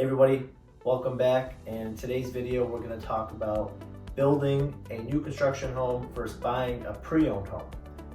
Hey everybody, welcome back. In today's video, we're going to talk about building a new construction home versus buying a pre-owned home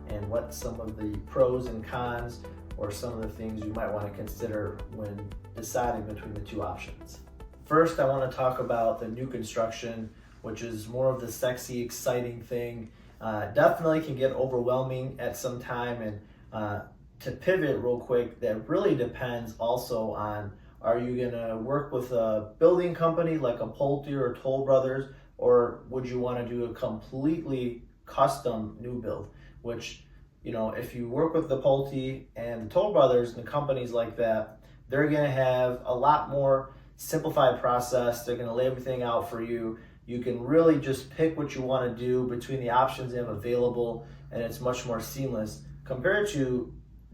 and what some of the pros and cons or some of the things you might want to consider when deciding between the two options. First, I want to talk about the new construction, which is more of the sexy, exciting thing. Definitely can get overwhelming at some time, and to pivot real quick, that really depends also on, are you gonna work with a building company like a Pulte or Toll Brothers, or would you wanna do a completely custom new build? Which, if you work with the Pulte and the Toll Brothers and companies like that, they're gonna have a lot more simplified process. They're gonna lay everything out for you. You can really just pick what you wanna do between the options they have available, and it's much more seamless compared to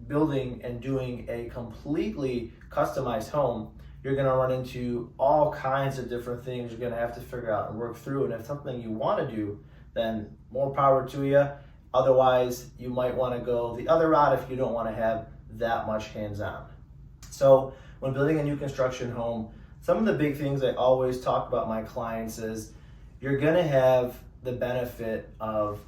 building and doing a completely customized home. You're going to run into all kinds of different things you're going to have to figure out and work through, and if it's something you want to do, then more power to you. Otherwise, you might want to go the other route if you don't want to have that much hands-on. So when building a new construction home, some of the big things I always talk about my clients is you're going to have the benefit of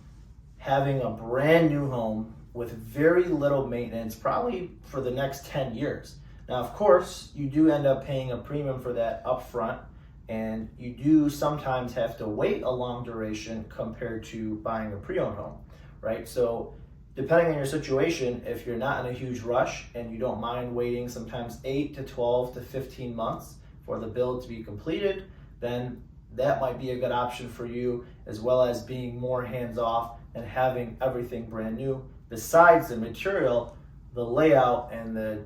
having a brand new home with very little maintenance, probably for the next 10 years. Now, of course, you do end up paying a premium for that upfront, and you do sometimes have to wait a long duration compared to buying a pre-owned home, right? So depending on your situation, if you're not in a huge rush and you don't mind waiting sometimes 8 to 12 to 15 months for the build to be completed, then that might be a good option for you, as well as being more hands-off and having everything brand new. Besides the material, the layout and the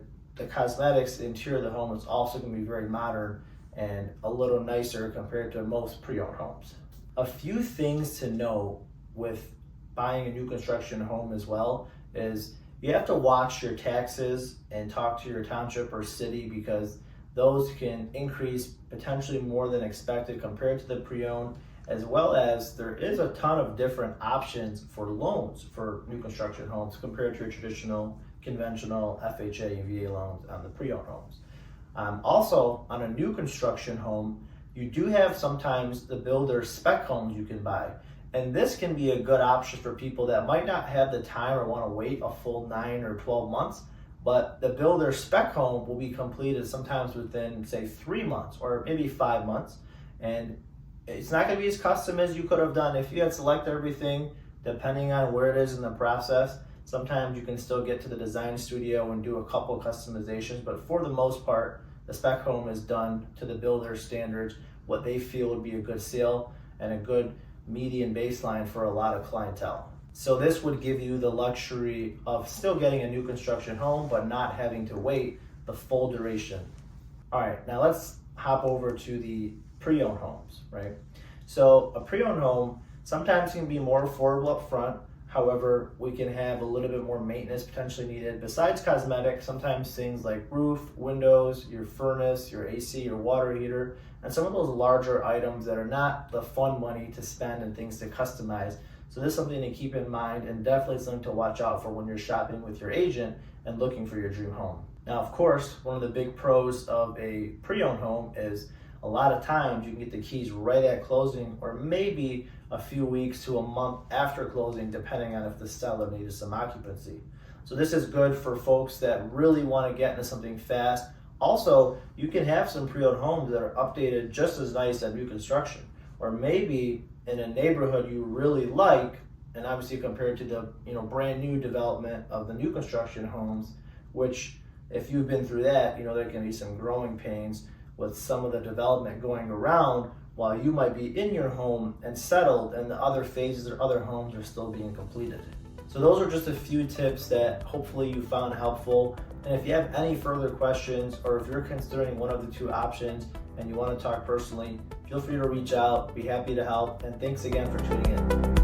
cosmetics, the interior of the home is also going to be very modern and a little nicer compared to most pre-owned homes. A few things to know with buying a new construction home as well is you have to watch your taxes and talk to your township or city, because those can increase potentially more than expected compared to the pre-owned, as well as there is a ton of different options for loans for new construction homes compared to your traditional conventional FHA and VA loans on the pre-owned homes. Also, on a new construction home, you do have sometimes the builder spec homes you can buy. And this can be a good option for people that might not have the time or want to wait a full 9 or 12 months, but the builder spec home will be completed sometimes within, say, 3 months or maybe 5 months. And it's not going to be as custom as you could have done if you had selected everything, depending on where it is in the process. Sometimes you can still get to the design studio and do a couple customizations, but for the most part, the spec home is done to the builder standards, what they feel would be a good sale and a good median baseline for a lot of clientele. So this would give you the luxury of still getting a new construction home, but not having to wait the full duration. All right, now let's hop over to the pre-owned homes, right? So a pre-owned home sometimes can be more affordable up front. However, we can have a little bit more maintenance potentially needed. Besides cosmetic, sometimes things like roof, windows, your furnace, your AC, your water heater, and some of those larger items that are not the fun money to spend and things to customize. So this is something to keep in mind, and definitely something to watch out for when you're shopping with your agent and looking for your dream home. Now, of course, one of the big pros of a pre-owned home is a lot of times you can get the keys right at closing, or maybe a few weeks to a month after closing, depending on if the seller needed some occupancy. So this is good for folks that really want to get into something fast. Also, you can have some pre-owned homes that are updated just as nice as new construction, or maybe in a neighborhood you really like, and obviously compared to the brand new development of the new construction homes, which if you've been through that, there can be some growing pains with some of the development going around while you might be in your home and settled, and the other phases or other homes are still being completed. So those are just a few tips that hopefully you found helpful. And if you have any further questions, or if you're considering one of the two options and you want to talk personally, feel free to reach out. Be happy to help. And thanks again for tuning in.